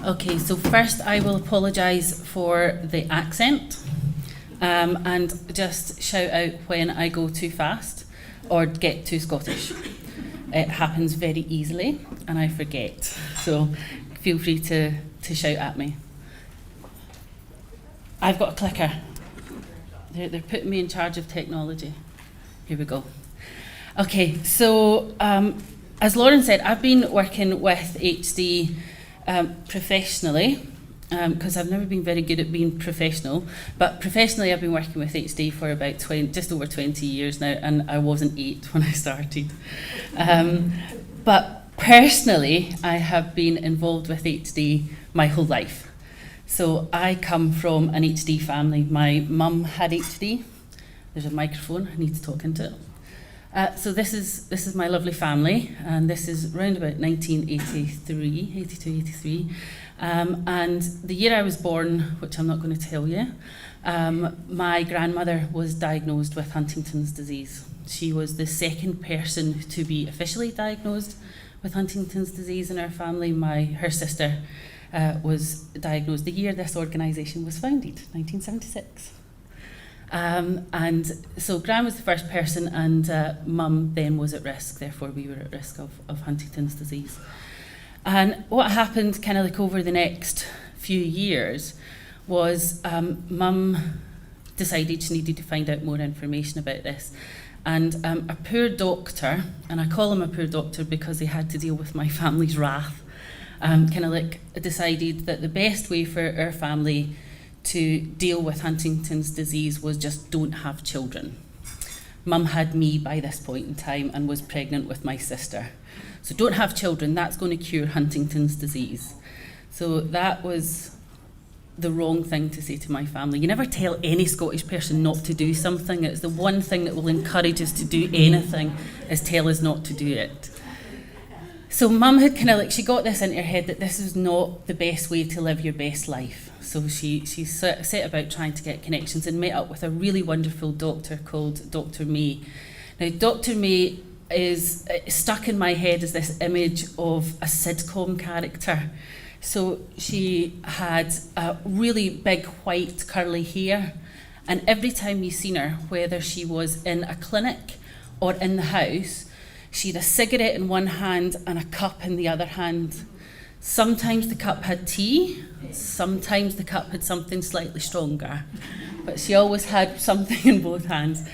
Okay, so first I will apologise for the accent and just shout out when I go too fast or get too Scottish. It happens very easily and I forget, so feel free to shout at me. I've got a clicker. They're putting me in charge of technology. Here we go. Okay, so as Lauren said, I've been working with HD professionally, because I've never been very good at being professional, but professionally I've been working with HD for about just over 20 years now, and I wasn't 8 when I started. But personally, I have been involved with HD my whole life. So I come from an HD family. My mum had HD. There's a microphone, I need to talk into it. So this is my lovely family, and this is around about 1983, 82, 83. And the year I was born, which I'm not going to tell you, my grandmother was diagnosed with Huntington's disease. She was the second person to be officially diagnosed with Huntington's disease in our family. Her sister was diagnosed the year this organisation was founded, 1976. And so Gran was the first person, and Mum then was at risk, therefore we were at risk of Huntington's disease. And what happened kind of like over the next few years was Mum decided she needed to find out more information about this. And a poor doctor, and I call him a poor doctor because he had to deal with my family's wrath, kind of like decided that the best way for our family to deal with Huntington's disease was just don't have children. Mum had me by this point in time and was pregnant with my sister. So don't have children, that's going to cure Huntington's disease. So that was the wrong thing to say to my family. You never tell any Scottish person not to do something. It's the one thing that will encourage us to do anything, is tell us not to do it. So Mum had kind of like, she got this into her head that this is not the best way to live your best life. So she set about trying to get connections and met up with a really wonderful doctor called Dr. May. Now, Dr. May is stuck in my head as this image of a sitcom character. So she had a really big white curly hair, and every time you seen her, whether she was in a clinic or in the house, she had a cigarette in one hand and a cup in the other hand. Sometimes the cup had tea, sometimes the cup had something slightly stronger, but she always had something in both hands.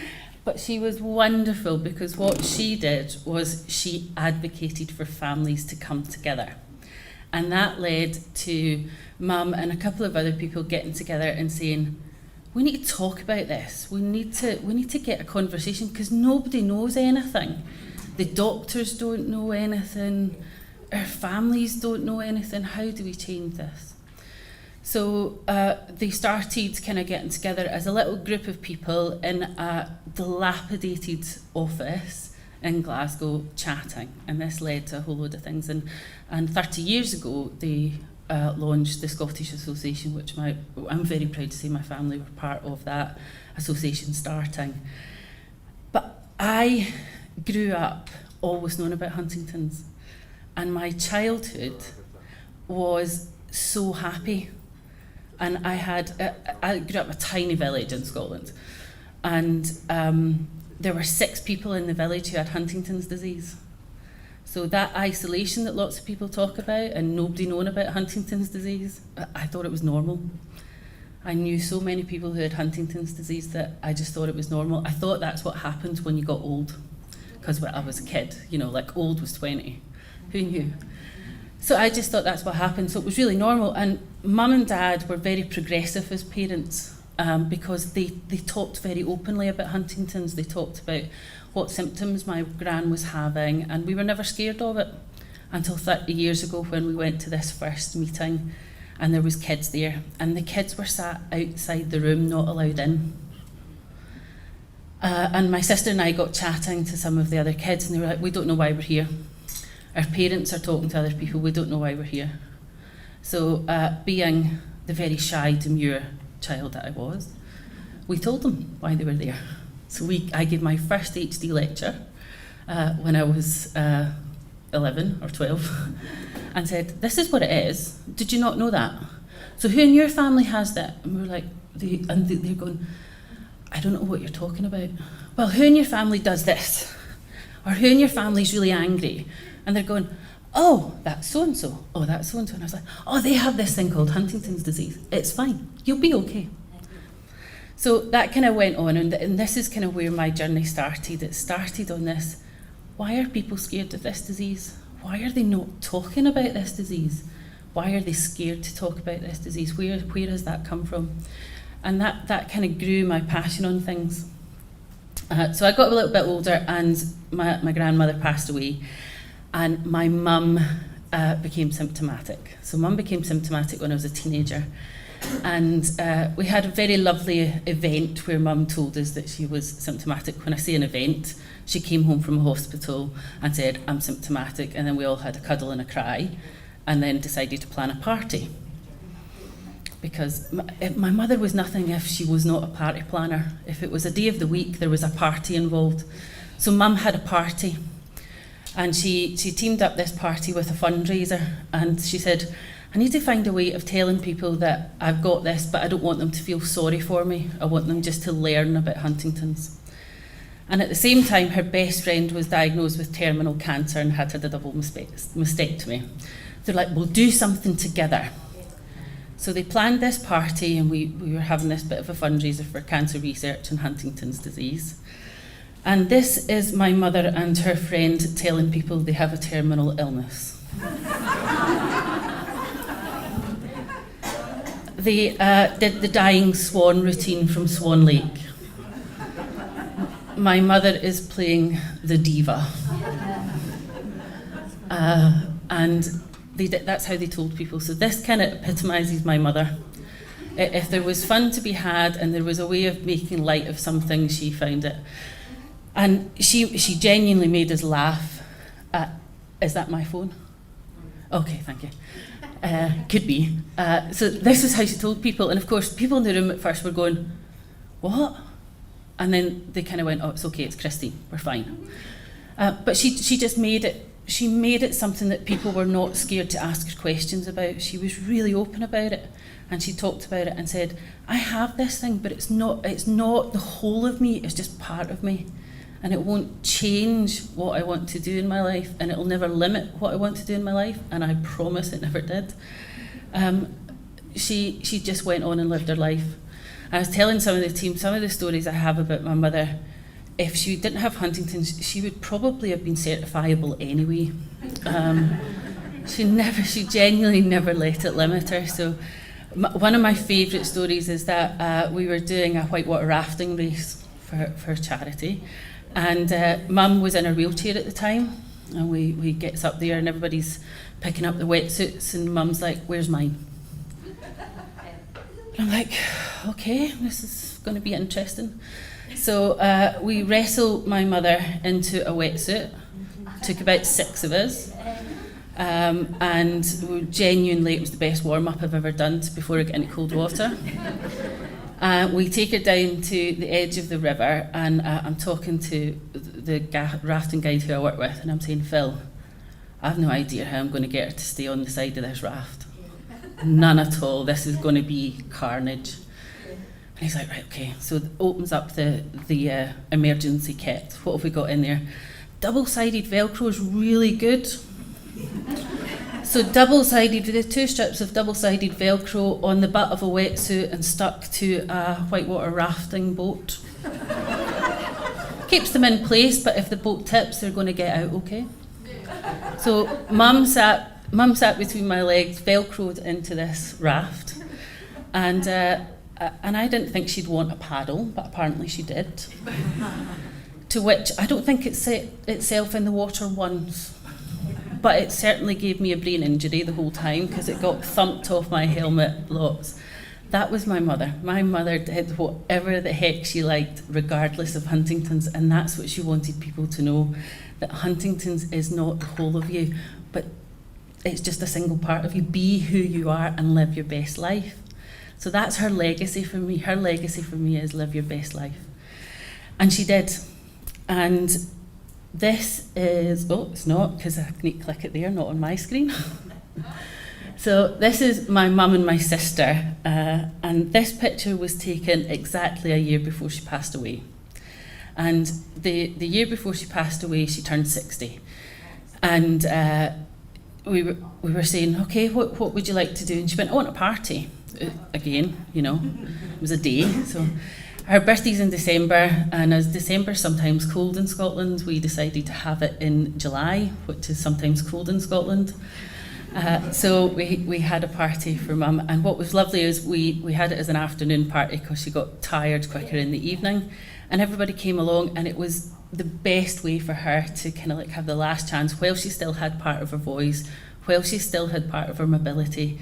But she was wonderful because what she did was she advocated for families to come together. And that led to Mum and a couple of other people getting together and saying, we need to talk about this. We need to get a conversation because nobody knows anything. The doctors don't know anything. Our families don't know anything. How do we change this? So they started kind of getting together as a little group of people in a dilapidated office in Glasgow chatting. And this led to a whole load of things. And 30 years ago, they launched the Scottish Association, which I'm very proud to say my family were part of that association starting. But I grew up always knowing about Huntington's. And my childhood was so happy. And I grew up in a tiny village in Scotland. And there were 6 people in the village who had Huntington's disease. So that isolation that lots of people talk about and nobody knowing about Huntington's disease, I thought it was normal. I knew so many people who had Huntington's disease that I just thought it was normal. I thought that's what happened when you got old. Because when I was a kid, like old was 20. Who knew? So I just thought that's what happened. So it was really normal. And Mum and Dad were very progressive as parents because they talked very openly about Huntington's. They talked about what symptoms my gran was having, and we were never scared of it until 30 years ago when we went to this first meeting and there was kids there, and the kids were sat outside the room, not allowed in. And my sister and I got chatting to some of the other kids, and they were like, we don't know why we're here. Our parents are talking to other people, we don't know why we're here. So being the very shy, demure child that I was, we told them why they were there. So I gave my first HD lecture when I was 11 or 12. and said, this is what it is. Did you not know that? So who in your family has that? And we were like, they're going, I don't know what you're talking about. Well, who in your family does this? Or who in your family is really angry? And they're going, oh, that's so-and-so. Oh, that's so-and-so. And I was like, oh, they have this thing called Huntington's disease. It's fine. You'll be okay. So that kind of went on, and this is kind of where my journey started. It started on this, why are people scared of this disease? Why are they not talking about this disease? Why are they scared to talk about this disease? Where has that come from? And that kind of grew my passion on things. So I got a little bit older, and my grandmother passed away, and my mum became symptomatic. So mum became symptomatic when I was a teenager. And we had a very lovely event where mum told us that she was symptomatic. When I say an event, she came home from a hospital and said, I'm symptomatic, and then we all had a cuddle and a cry, and then decided to plan a party. Because my mother was nothing if she was not a party planner. If it was a day of the week, there was a party involved. So mum had a party, and she teamed up this party with a fundraiser, and she said, I need to find a way of telling people that I've got this, but I don't want them to feel sorry for me. I want them just to learn about Huntington's. And at the same time, her best friend was diagnosed with terminal cancer and had a double mastectomy. They're like, we'll do something together. So they planned this party, and we were having this bit of a fundraiser for cancer research and Huntington's disease. And this is my mother and her friend telling people they have a terminal illness. They did the dying swan routine from Swan Lake. My mother is playing the diva. And that's how they told people. So this kind of epitomises my mother. If there was fun to be had and there was a way of making light of something, she found it. And she genuinely made us laugh. Is that my phone? Okay, thank you. Could be. So this is how she told people. And of course, people in the room at first were going, what? And then they kind of went, oh, it's okay, it's Christine, we're fine. But she just made it something that people were not scared to ask her questions about. She was really open about it. And she talked about it and said, I have this thing, but it's not the whole of me, it's just part of me. And it won't change what I want to do in my life, and it'll never limit what I want to do in my life, and I promise it never did. She just went on and lived her life. I was telling some of the team some of the stories I have about my mother. If she didn't have Huntington's, she would probably have been certifiable anyway. She genuinely never let it limit her. So one of my favourite stories is that we were doing a whitewater rafting race for charity. And mum was in her wheelchair at the time, and we gets up there and everybody's picking up the wetsuits, and mum's like, where's mine? And I'm like, okay, this is going to be interesting. So we wrestled my mother into a wetsuit. Took about 6 of us. And genuinely, it was the best warm-up I've ever done before I get into cold water. We take her down to the edge of the river, and I'm talking to the rafting guide who I work with, and I'm saying, Phil, I have no idea how I'm going to get her to stay on the side of this raft. None at all. This is going to be carnage. And he's like, right, okay. So opens up the emergency kit. What have we got in there? Double-sided Velcro is really good. So double-sided, the 2 strips of double-sided Velcro on the butt of a wetsuit and stuck to a whitewater rafting boat. Keeps them in place, but if the boat tips, they're going to get out okay. So mum sat between my legs, Velcroed into this raft, and I didn't think she'd want a paddle, but apparently she did. To which I don't think it set itself in the water once. But it certainly gave me a brain injury the whole time because it got thumped off my helmet lots. That was my mother. My mother did whatever the heck she liked, regardless of Huntington's, and that's what she wanted people to know, that Huntington's is not the whole of you, but it's just a single part of you. Be who you are and live your best life. So that's her legacy for me. Her legacy for me is live your best life. And she did. And this is, oh, it's not, because I can click it there, not on my screen. So this is my mum and my sister, and this picture was taken exactly a year before she passed away. And the year before she passed away, she turned 60. And we were saying, okay, what would you like to do? And she went, I want a party. Again, it was a day. So her birthday's in December, and as December's sometimes cold in Scotland, we decided to have it in July, which is sometimes cold in Scotland. So we had a party for Mum, and what was lovely is we had it as an afternoon party because she got tired quicker in the evening, and everybody came along, and it was the best way for her to kind of like have the last chance while she still had part of her voice, while she still had part of her mobility,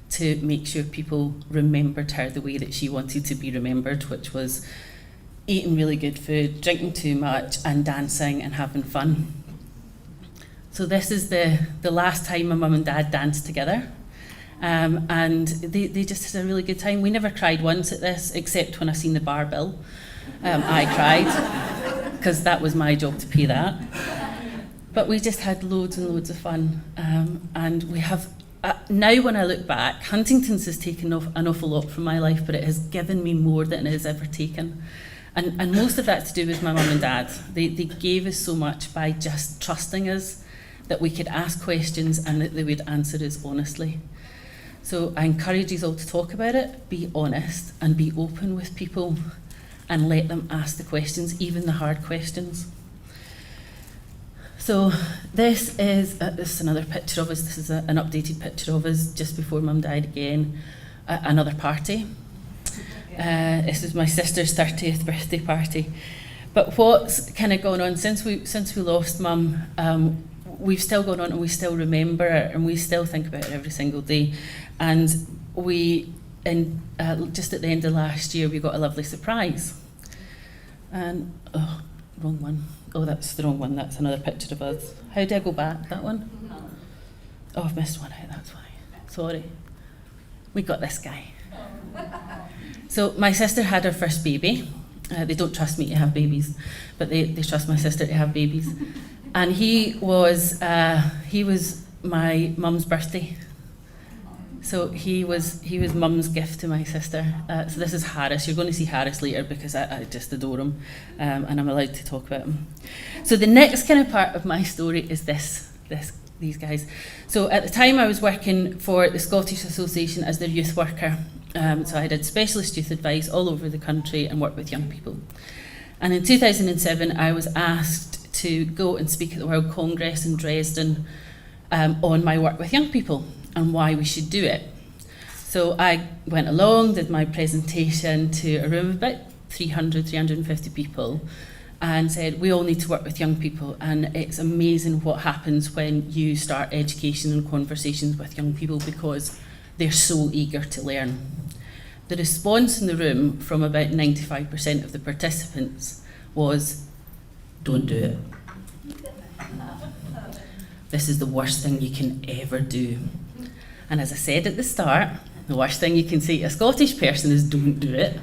to make sure people remembered her the way that she wanted to be remembered, which was eating really good food, drinking too much, and dancing and having fun. So this is the last time my mum and dad danced together, and they just had a really good time. We never cried once at this, except when I seen the bar bill. I cried, because that was my job to pay that. But we just had loads and loads of fun, and we have, now when I look back, Huntington's has taken an awful lot from my life, but it has given me more than it has ever taken. And most of that's to do with my mum and dad. They gave us so much by just trusting us, that we could ask questions and that they would answer us honestly. So I encourage you all to talk about it, be honest, and be open with people, and let them ask the questions, even the hard questions. So this is another picture of us. This is an updated picture of us just before Mum died again. Another party. This is my sister's 30th birthday party. But what's kind of gone on since we lost Mum, we've still gone on and we still remember it and we still think about it every single day. And just at the end of last year, we got a lovely surprise. And, wrong one. Oh, that's the wrong one. That's another picture of us. How do I go back? That one? Oh, I've missed one out. That's why. Sorry. We got this guy. So my sister had her first baby. They don't trust me to have babies, but they trust my sister to have babies. And he was my mum's birthday. So he was Mum's gift to my sister. So this is Harris. You're going to see Harris later because I just adore him, and I'm allowed to talk about him. So the next kind of part of my story is these guys. So at the time I was working for the Scottish Association as their youth worker. So I did specialist youth advice all over the country and worked with young people. And in 2007 I was asked to go and speak at the World Congress in Dresden on my work with young people and why we should do it. So I went along, did my presentation to a room of about 350 people and said, we all need to work with young people, and it's amazing what happens when you start education and conversations with young people because they're so eager to learn. The response in the room from about 95% of the participants was, don't do it. This is the worst thing you can ever do. And as I said at the start, the worst thing you can say to a Scottish person is don't do it.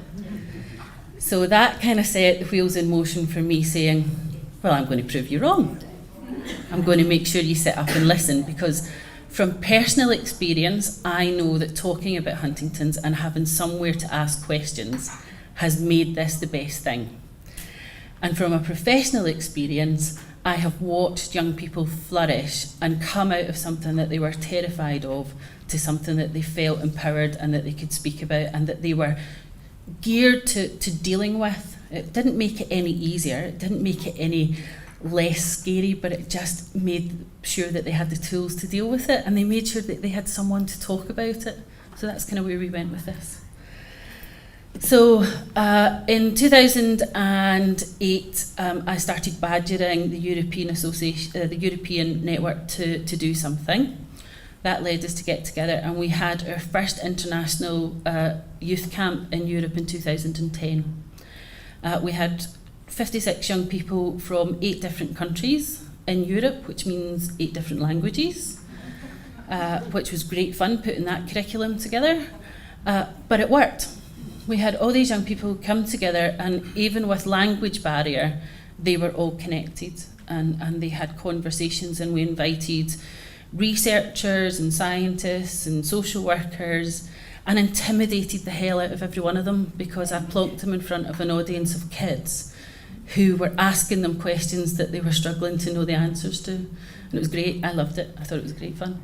So that kind of set the wheels in motion for me saying, well, I'm going to prove you wrong. I'm going to make sure you sit up and listen, because from personal experience, I know that talking about Huntington's and having somewhere to ask questions has made this the best thing. And from a professional experience, I have watched young people flourish and come out of something that they were terrified of to something that they felt empowered and that they could speak about and that they were geared to dealing with. It didn't make it any easier, it didn't make it any less scary, but it just made sure that they had the tools to deal with it, and they made sure that they had someone to talk about it. So that's kind of where we went with this. So in 2008, I started badgering the European Association, the European network to do something. That led us to get together, and we had our first international youth camp in Europe in 2010. We had 56 young people from 8 different countries in Europe, which means 8 different languages, which was great fun putting that curriculum together, but it worked. We had all these young people come together, and even with language barrier, they were all connected, and they had conversations, and we invited researchers and scientists and social workers, and intimidated the hell out of every one of them, because I plonked them in front of an audience of kids who were asking them questions that they were struggling to know the answers to. And it was great. I loved it. I thought it was great fun.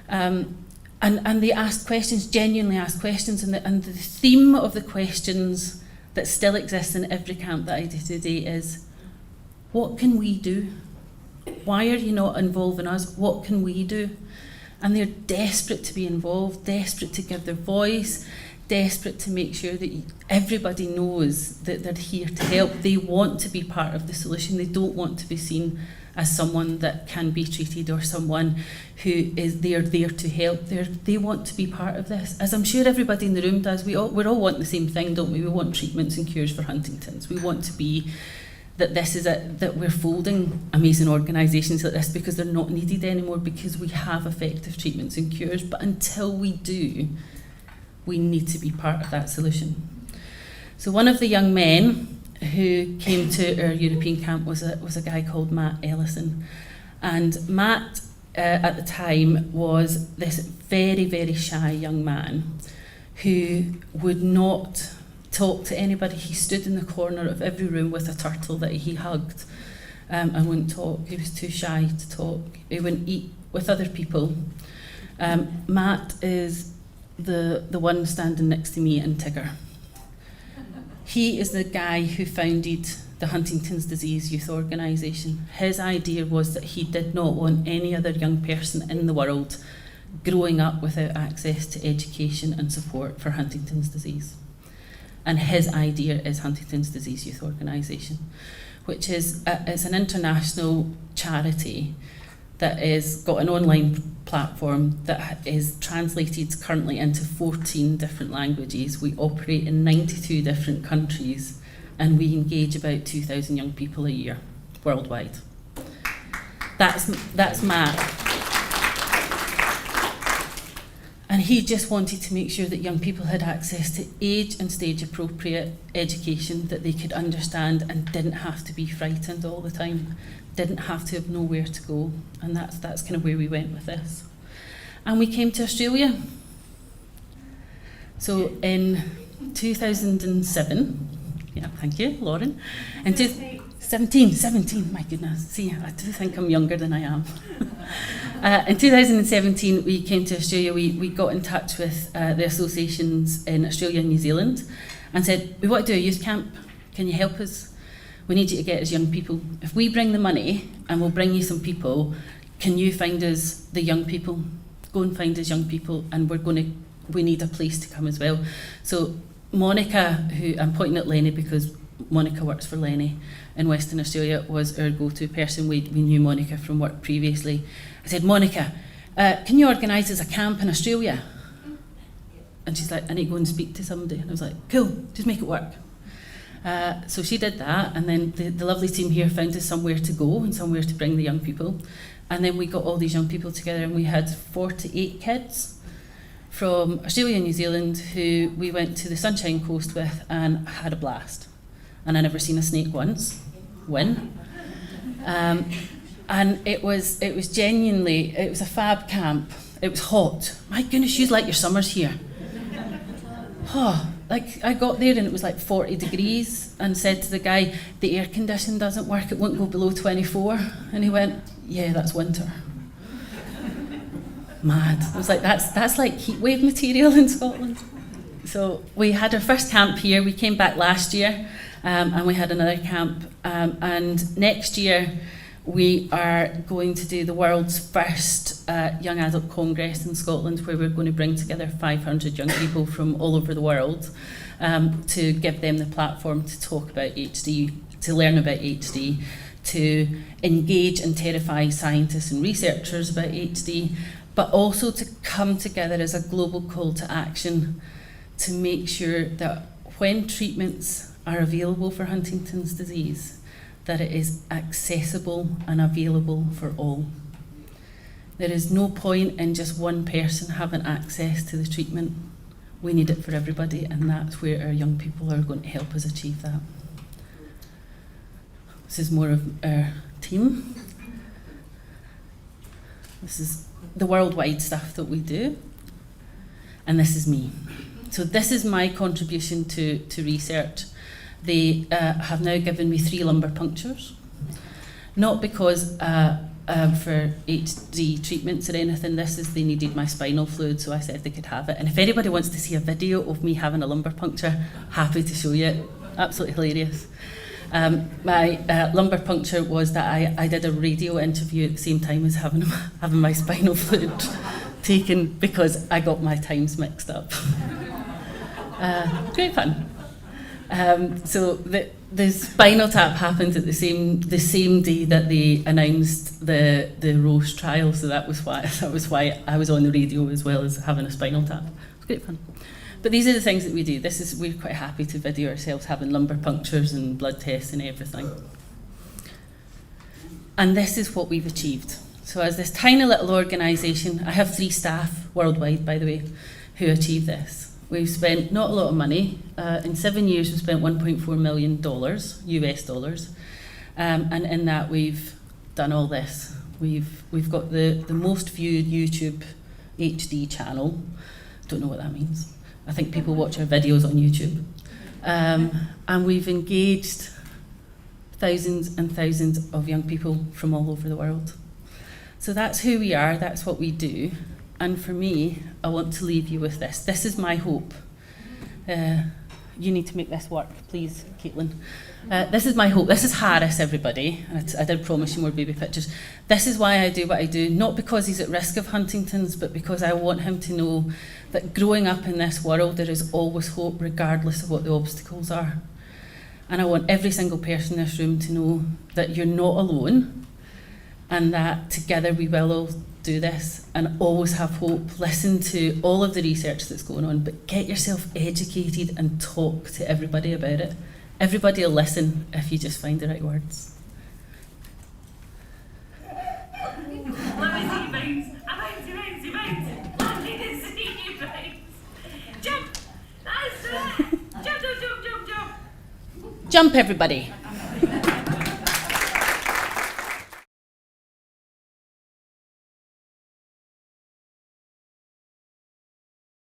And they asked questions, genuinely asked questions, and the theme of the questions that still exists in every camp that I do today is, what can we do? Why are you not involving us? What can we do? And they're desperate to be involved, desperate to give their voice, desperate to make sure that everybody knows that they're here to help. They want to be part of the solution. They don't want to be seen as someone that can be treated or someone who is there to help. They want to be part of this, as I'm sure everybody in the room does. We're all wanting the same thing, don't we? We want treatments and cures for Huntington's. We want to be that this is it, that we're folding amazing organisations like this because they're not needed anymore, because we have effective treatments and cures. But until we do, we need to be part of that solution. So one of the young men who came to our European camp was a guy called Matt Ellison. And Matt, at the time, was this very, very shy young man who would not talk to anybody. He stood in the corner of every room with a turtle that he hugged and wouldn't talk. He was too shy to talk. He wouldn't eat with other people. Matt is the one standing next to me and Tigger. He is the guy who founded the Huntington's Disease Youth Organisation. His idea was that he did not want any other young person in the world growing up without access to education and support for Huntington's disease. And his idea is Huntington's Disease Youth Organisation, which is it's an international charity that is got an online platform that is translated currently into 14 different languages. We operate in 92 different countries, and we engage about 2,000 young people a year worldwide. That's Matt. And he just wanted to make sure that young people had access to age and stage appropriate education that they could understand and didn't have to be frightened all the time, didn't have to have nowhere to go. And that's kind of where we went with this. And we came to Australia. So in 2007, yeah, thank you, Lauren. In 17, my goodness. See, I do think I'm younger than I am. In 2017, we came to Australia. We got in touch with the associations in Australia and New Zealand and said, we want to do a youth camp. Can you help us? We need you to get us young people. If we bring the money and we'll bring you some people, can you find us the young people? Go and find us young people, and we need a place to come as well. So Monica, who I'm pointing at Lenny because Monica works for Lenny in Western Australia, was our go-to person. We knew Monica from work previously. I said, Monica, can you organise us a camp in Australia? And she's like, I need to go and speak to somebody. And I was like, cool, just make it work. So she did that, and then the lovely team here found us somewhere to go and somewhere to bring the young people. And then we got all these young people together, and we had 48 kids from Australia and New Zealand who we went to the Sunshine Coast with and had a blast. And I never seen a snake once win. And it was genuinely, it was a fab camp. It was hot. My goodness, you'd like your summers here. Oh, like I got there and it was like 40 degrees and said to the guy, the air condition doesn't work, it won't go below 24. And he went, yeah, that's winter. Mad. I was like, that's like heat wave material in Scotland. So we had our first camp here. We came back last year and we had another camp. And next year we are going to do the world's first young adult congress in Scotland, where we're going to bring together 500 young people from all over the world to give them the platform to talk about HD, to learn about HD, to engage and terrify scientists and researchers about HD, but also to come together as a global call to action to make sure that when treatments are available for Huntington's disease, that it is accessible and available for all. There is no point in just one person having access to the treatment. We need it for everybody, and that's where our young people are going to help us achieve that. This is more of our team. This is the worldwide stuff that we do. And this is me. So this is my contribution to research. They have now given me 3 lumbar punctures. Not because for HD treatments or anything, this is they needed my spinal fluid, so I said they could have it. And if anybody wants to see a video of me having a lumbar puncture, happy to show you it. Absolutely hilarious. My lumbar puncture was that I did a radio interview at the same time as having my spinal fluid taken because I got my times mixed up. Great fun. So the spinal tap happened at the same day that they announced the Roche trial, so that was why I was on the radio as well as having a spinal tap. It was great fun. But these are the things that we do. We're quite happy to video ourselves having lumbar punctures and blood tests and everything. And this is what we've achieved. So as this tiny little organisation, I have 3 staff worldwide, by the way, who achieve this. We've spent not a lot of money. In 7 years, we've spent $1.4 million, US dollars. And in that, we've done all this. We've got the most viewed YouTube HD channel. Don't know what that means. I think people watch our videos on YouTube. And we've engaged thousands and thousands of young people from all over the world. So that's who we are, that's what we do. And for me, I want to leave you with this. This is my hope. You need to make this work, please, Caitlin. This is my hope. This is Harris, everybody. I did promise you more baby pictures. This is why I do what I do, not because he's at risk of Huntington's, but because I want him to know that growing up in this world, there is always hope, regardless of what the obstacles are. And I want every single person in this room to know that you're not alone, and that together we will all do this, and always have hope. Listen to all of the research that's going on, but get yourself educated and talk to everybody about it. Everybody will listen if you just find the right words. Jump, everybody.